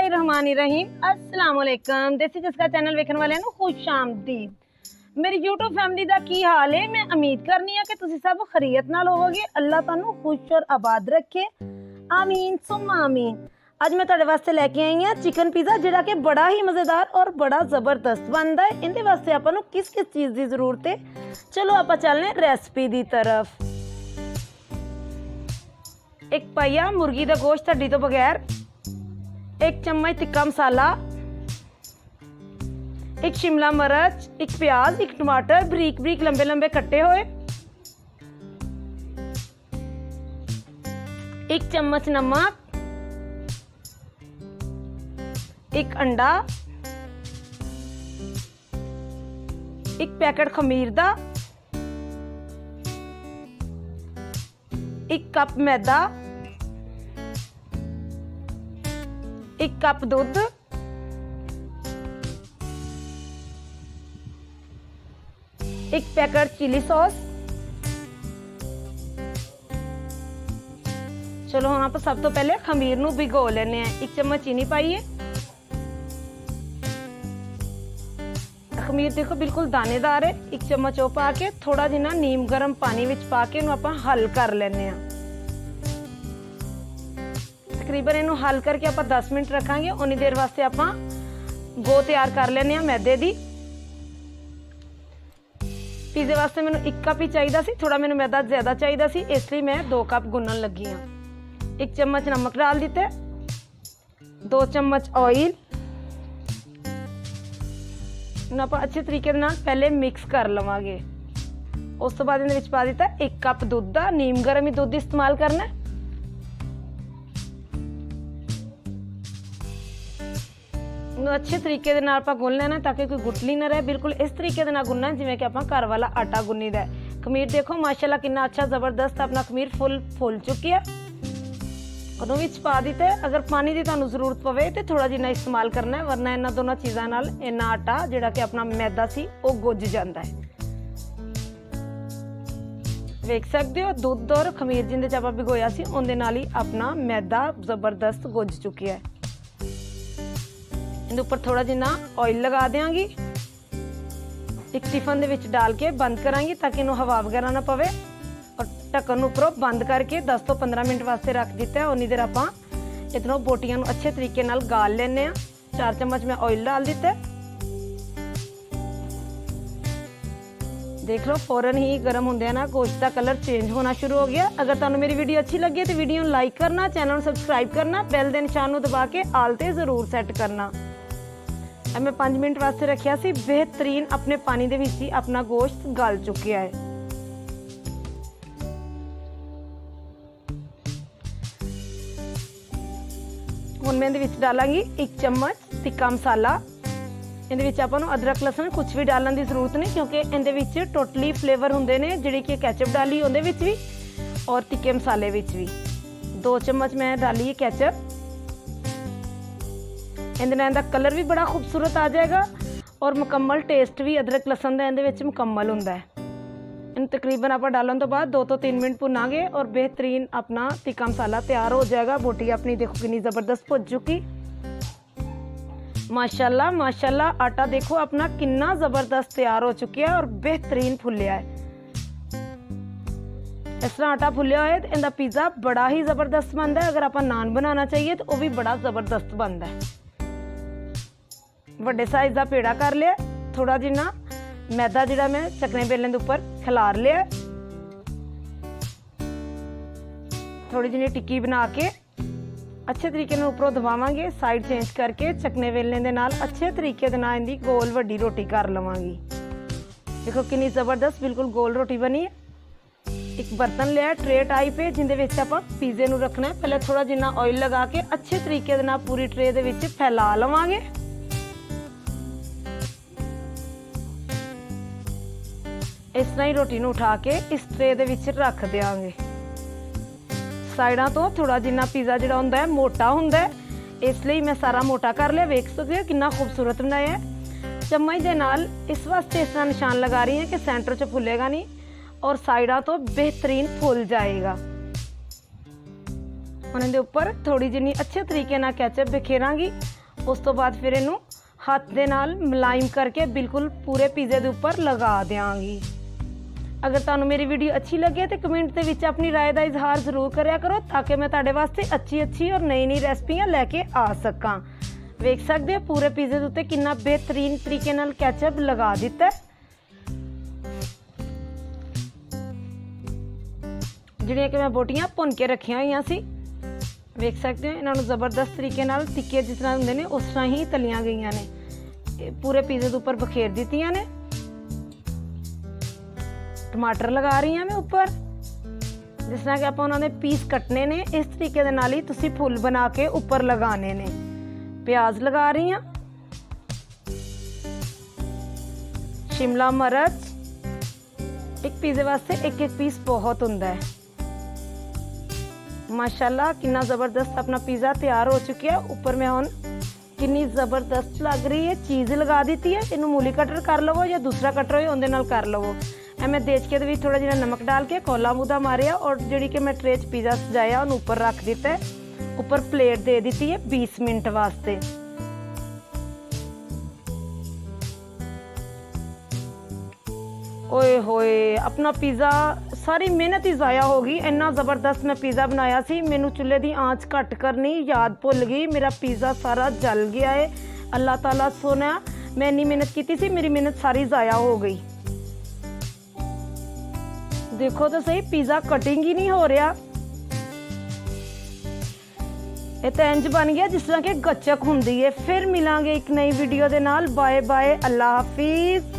बिस्मिल्लाहिर्रहमानिर्रहीम अस्सलाम वालेकुम। देसी चस्का चैनल वेखण वालिਆਂ ਨੂੰ खुश आमदीद। मेरी यूट्यूब फैमिली ਦਾ ਕੀ ਹਾਲ ਹੈ। मैं उम्मीद करनी है कि ਤੁਸੀਂ सब खैरियत नाल होवोगे। अल्लाह ਤੁਹਾਨੂੰ खुश और आबाद रखे, आमीन सुम्मा आमीन। ਅੱਜ मैं ਤੁਹਾਡੇ ਵਾਸਤੇ ਲੈ ਕੇ ਆਈ ਹਾਂ चिकन पिज़्ज़ा, ਜਿਹੜਾ ਕਿ ਬੜਾ ਹੀ ਮਜ਼ੇਦਾਰ ਔਰ ਬੜਾ ਜ਼ਬਰਦਸਤ ਬਣਦਾ ਹੈ। ਇਹਦੇ ਵਾਸਤੇ ਆਪਾਂ ਨੂੰ ਕਿਸ ਚੀਜ਼ ਦੀ ਜ਼ਰੂਰਤ ਹੈ, ਚਲੋ ਆਪਾਂ ਚੱਲਨੇ ਰੈਸਪੀ ਦੀ तरफ। एक पाइया मुर्गी का गोश्त हड्डी तो बगैर, एक चम्मच तिक्का मसाला, एक शिमला मिर्च, एक प्याज, एक टमाटर बरीक बरीक लंबे लंबे कट्टे हुए, एक चम्मच नमक, एक अंडा, एक पैकेट खमीर दा, एक कप मैदा, एक कप दूध, एक पैकेट चिली सॉस। चलो हम आप सब तो पहले खमीर नू भिगो लेने हैं। एक चम्मच चीनी पाइए। खमीर देखो बिल्कुल दानेदार है। एक चम्मच वो पा के थोड़ा जिना नीम गर्म पानी विच पा के इनू आपां हल कर लेने हैं। तकरीबन इनू हल करके आप 10 मिनट रखांगे। उन्नी देर वास्ते आप गो तैयार कर लेने मैदे दी। पिज़्ज़े वास्ते मैनू 1 कप ही चाहिए सी, थोड़ा मैनू मैदा ज़्यादा चाहिए सी, इसलिए मैं 2 कप गुनन लगी हाँ। 1 चम्मच नमक डाल दिते, 2 चम्मच ऑयल। आप अच्छे तरीके पहले मिक्स कर लवांगे। उस तो बाद इहदे विच पा दिता 1 कप दूध का, नीम गर्म ही दूध इस्तेमाल करना है। अच्छे तरीके दे नाल गुन लेना ताकि कोई गुटली ना रहे। बिल्कुल इस तरीके दे नाल गुनना जिवें कि आपां घर वाला आटा गुन्नी दा है। खमीर देखो माशाल्लाह कितना अच्छा जबरदस्त अपना खमीर फुल चुकी है। उदों विच पा दिते। अगर पानी की तुहानूं जरूरत पवे तो थोड़ा जिन्ना इस्तेमाल करना है, वरना इन्हां दोनों चीज़ां नाल इन्ना आटा जिहड़ा कि अपना मैदा सी वो गुज जाता है। वेख सकते हो दूध और खमीर जिंदे च आपां भिगोया सी उहदे नाल ही अपना मैदा जबरदस्त गुज चुकी है। इहदे उपर थोड़ा जिन्ना ऑयल लगा देंगी। एक टिफन दे विच डाल के बंद करांगी ताकि इनू हवा वगैरह ना पवे। और ढक्कन उपरों बंद करके 10 तो 15 मिनट वास्ते रख दिता है। उन्नी देर आपां इधरों बोटियां नू अच्छे तरीके नाल गाल लेने आ। 4 चम्मच मैं ऑयल डाल दिता है। देख लो फौरन ही गर्म होंदे ना गोश्त का कलर चेंज होना शुरू हो गया। अगर तुहानूं मेरी वीडियो अच्छी लगी तो वीडियो नूं लाइक करना, चैनल नूं सबसक्राइब करना, बैल दे निशान नूं दबा के आल ते जरूर सैट करना। मैं 5 मिनट वास्ते रखिया सी। बेहतरीन अपने पानी दे विच ही अपना गोश्त गल चुकिया है। हुण मैं इहदे विच डालांगी 1 चम्मच तिक्का मसाला। इहदे विच आपां नूं अदरक लहसुन कुछ भी डालण दी जरूरत नहीं, क्योंकि इहदे विच टोटली फ्लेवर हुंदे ने जिहड़ी कि कैचअप डाली उहदे विच भी और तिक्के मसाले विच भी। 2 चम्मच मैं डाली कैचअप। इहदा कलर भी बड़ा खूबसूरत आ जाएगा और मुकम्मल टेस्ट भी अदरक लहसुन का इहदे विच मुकम्मल हुंदा है। इन तकरीबन आप डालने तो बाद 2 तो 3 मिनट भुनांगे और बेहतरीन अपना तिक्का मसाला तैयार हो जाएगा। बोटी अपनी देखो कितनी ज़बरदस्त भुज चुकी। माशाल्लाह माशाल्लाह आटा देखो अपना कितना ज़बरदस्त तैयार हो चुकी है और बेहतरीन फुलिया है। इस तरह आटा फुलिया है तो इनका पिज़्ज़ा बड़ा ही ज़बरदस्त बनता है। अगर आप नान बनाना चाहिए तो वह भी बड़ा ज़बरदस्त बनता है। वड्डे साइज का पेड़ा कर लिया। थोड़ा जिन्ना मैदा जिहड़ा मैं चकने बेलन के उपर खिलार लिया। थोड़ी जिन्नी टिक्की बना के अच्छे तरीके से उपरों दबावांगे। साइड चेंज करके चकने बेलने के नाल अच्छे तरीके से इनकी गोल वड्डी रोटी कर लवांगी। देखो कितनी ज़बरदस्त बिल्कुल गोल रोटी बनी है। एक बर्तन लिया ट्रे टाइप है जिंदे विच आपां पिज़्ज़े नूं रखना है। पहले थोड़ा जिन्ना ऑयल लगा के अच्छे तरीके से पूरी ट्रे दे विच फैला लवांगे। इस तरह ही रोटी नूं उठा के इस ट्रे दे विच रख देंगे। साइडां तो थोड़ा जिन्ना पिज़्ज़ा जिहड़ा हुंदा है मोटा हुंदा है, इसलिए मैं सारा मोटा कर लिया। वेख सकते हो कितना खूबसूरत बनाया है। चम्मच दे नाल इस वास्ते इस तरह निशान लगा रही है कि सेंटर च फुलेगा नहीं और साइडां तो बेहतरीन फुल जाएगा। हुण इहदे उपर थोड़ी जिन्नी अच्छे तरीके नाल कैचअप बिखेरांगी ਉਸ ਤੋਂ ਬਾਅਦ ਫਿਰ ਇਹਨੂੰ ਹੱਥ ਦੇ ਨਾਲ ਮੁਲਾਇਮ ਕਰਕੇ ਬਿਲਕੁਲ ਪੂਰੇ ਪੀਜ਼ੇ ਦੇ ਉੱਪਰ ਲਗਾ ਦਿਆਂਗੀ। ਅਗਰ ਤੁਹਾਨੂੰ ਮੇਰੀ ਵੀਡੀਓ ਅੱਛੀ ਲੱਗੇ ਤਾਂ ਕਮੈਂਟ ਦੇ ਵਿੱਚ ਆਪਣੀ ਰਾਏ ਦਾ ਇਜ਼ਹਾਰ ਜ਼ਰੂਰ ਕਰਿਆ ਕਰੋ ਤਾਂ ਕਿ ਮੈਂ ਤੁਹਾਡੇ ਵਾਸਤੇ ਅੱਛੀ ਔਰ ਨਈ ਰੈਸਪੀਆਂ ਲੈ ਕੇ ਆ ਸਕਾਂ। ਵੇਖ ਸਕਦੇ ਹੋ ਪੂਰੇ ਪੀਜ਼ੇ ਦੇ ਉੱਤੇ ਕਿੰਨਾ ਬਿਹਤਰੀਨ ਤਰੀਕੇ ਨਾਲ ਕੈਚਅਪ ਲਗਾ ਦਿੱਤਾ। ਜਿਹੜੀਆਂ ਕਿ ਮੈਂ ਬੋਟੀਆਂ ਭੁੰਨ ਕੇ ਰੱਖੀਆਂ ਹੋਈਆਂ ਸੀ, ਵੇਖ ਸਕਦੇ ਹੋ ਇਹਨਾਂ ਨੂੰ ਜ਼ਬਰਦਸਤ ਤਰੀਕੇ ਨਾਲ ਤਿੱਕੇ ਜਿਸ ਤਰ੍ਹਾਂ ਹੁੰਦੇ ਨੇ ਉਸ ਤਰ੍ਹਾਂ ਹੀ ਤਲੀਆਂ ਗਈਆਂ ਨੇ। ਇਹ ਪੂਰੇ ਪੀਜ਼ੇ ਦੇ ਉੱਪਰ ਬਖੇਰ ਦਿੱਤੀਆਂ ਨੇ। ਟਮਾਟਰ ਲਗਾ ਰਹੀ ਹਾਂ ਮੈਂ ਉੱਪਰ। ਜਿਸ ਤਰ੍ਹਾਂ ਕਿ ਆਪਾਂ ਉਹਨਾਂ ਦੇ ਪੀਸ ਕੱਟਨੇ ਨੇ ਇਸ ਤਰੀਕੇ ਦੇ ਨਾਲ ਹੀ ਤੁਸੀਂ ਫੁੱਲ ਬਣਾ ਕੇ ਉੱਪਰ ਲਗਾਣੇ ਨੇ। ਪਿਆਜ਼ ਲਗਾ ਰਹੀ ਹਾਂ, ਸ਼ਿਮਲਾ ਮਿਰਚ। ਇੱਕ ਪੀਜ਼ੇ ਵਾਸਤੇ ਇੱਕ ਪੀਸ ਬਹੁਤ ਹੁੰਦਾ ਹੈ। ਮਾਸ਼ਾਅੱਲਾ ਕਿੰਨਾ ਜ਼ਬਰਦਸਤ ਆਪਣਾ ਪੀਜ਼ਾ ਤਿਆਰ ਹੋ ਚੁੱਕਿਆ। ਉੱਪਰ ਮੈਂ ਹੁਣ ਕਿੰਨੀ ਜ਼ਬਰਦਸਤ ਲੱਗ ਰਹੀ ਹੈ ਚੀਜ਼ ਲਗਾ ਦਿੱਤੀ ਹੈ। ਇਹਨੂੰ ਮੂਲੀ ਕਟਰ ਕਰ ਲਵੋ ਜਾਂ ਦੂਸਰਾ ਕਟਰ ਹੋਏ ਉਹਦੇ ਨਾਲ ਕਰ ਲਵੋ। ਇਹ ਮੈਂ ਦੇਚਕੇ ਦੇ ਵਿੱਚ ਥੋੜਾ ਜਿਹਾ ਨਮਕ ਡਾਲ ਕੇ ਕੋਲਾ ਮੂਦਾ ਮਾਰਿਆ ਔਰ ਜਿਹੜੀ ਕਿ ਮੈਂ ਟਰੇ 'ਚ ਪੀਜ਼ਾ ਸਜਾਇਆ ਉਹਨੂੰ ਉੱਪਰ ਰੱਖ ਦਿੱਤਾ ਹੈ। ਉੱਪਰ ਪਲੇਟ ਦੇ ਦਿੱਤੀ ਹੈ 20 ਮਿੰਟ ਵਾਸਤੇ। ਓਏ ਹੋਏ ਆਪਣਾ ਪੀਜ਼ਾ ਸਾਰੀ ਮਿਹਨਤ ਹੀ ਜ਼ਾਇਆ ਹੋ ਗਈ। ਇੰਨਾ ਜ਼ਬਰਦਸਤ ਮੈਂ ਪੀਜ਼ਾ ਬਣਾਇਆ ਸੀ, ਮੈਨੂੰ ਚੁੱਲ੍ਹੇ ਦੀ ਆਂਚ ਘੱਟ ਕਰਨੀ ਯਾਦ ਭੁੱਲ ਗਈ। ਮੇਰਾ ਪੀਜ਼ਾ ਸਾਰਾ ਜਲ ਗਿਆ ਹੈ। ਅੱਲਾਹ ਤਾਲਾ ਸੋਨਾ, ਮੈਂ ਇੰਨੀ ਮਿਹਨਤ ਕੀਤੀ ਸੀ, ਮੇਰੀ ਮਿਹਨਤ ਸਾਰੀ ਜ਼ਾਇਆ ਹੋ ਗਈ। ਦੇਖੋ ਤਾਂ ਸਹੀ ਪੀਜ਼ਾ ਕਟਿੰਗ ਹੀ ਨਹੀਂ ਹੋ ਰਿਹਾ। ਇਹ ਤਾਂ ਇੰਜ ਬਣ ਗਿਆ ਜਿਸ ਤਰ੍ਹਾਂ ਕਿ ਗੱਚਕ ਹੁੰਦੀ ਹੈ। ਫਿਰ ਮਿਲਾਂਗੇ ਇੱਕ ਨਈ ਵੀਡੀਓ ਦੇ ਨਾਲ। ਬਾਏ ਬਾਏ, ਅੱਲਾ ਹਾਫਿਜ਼।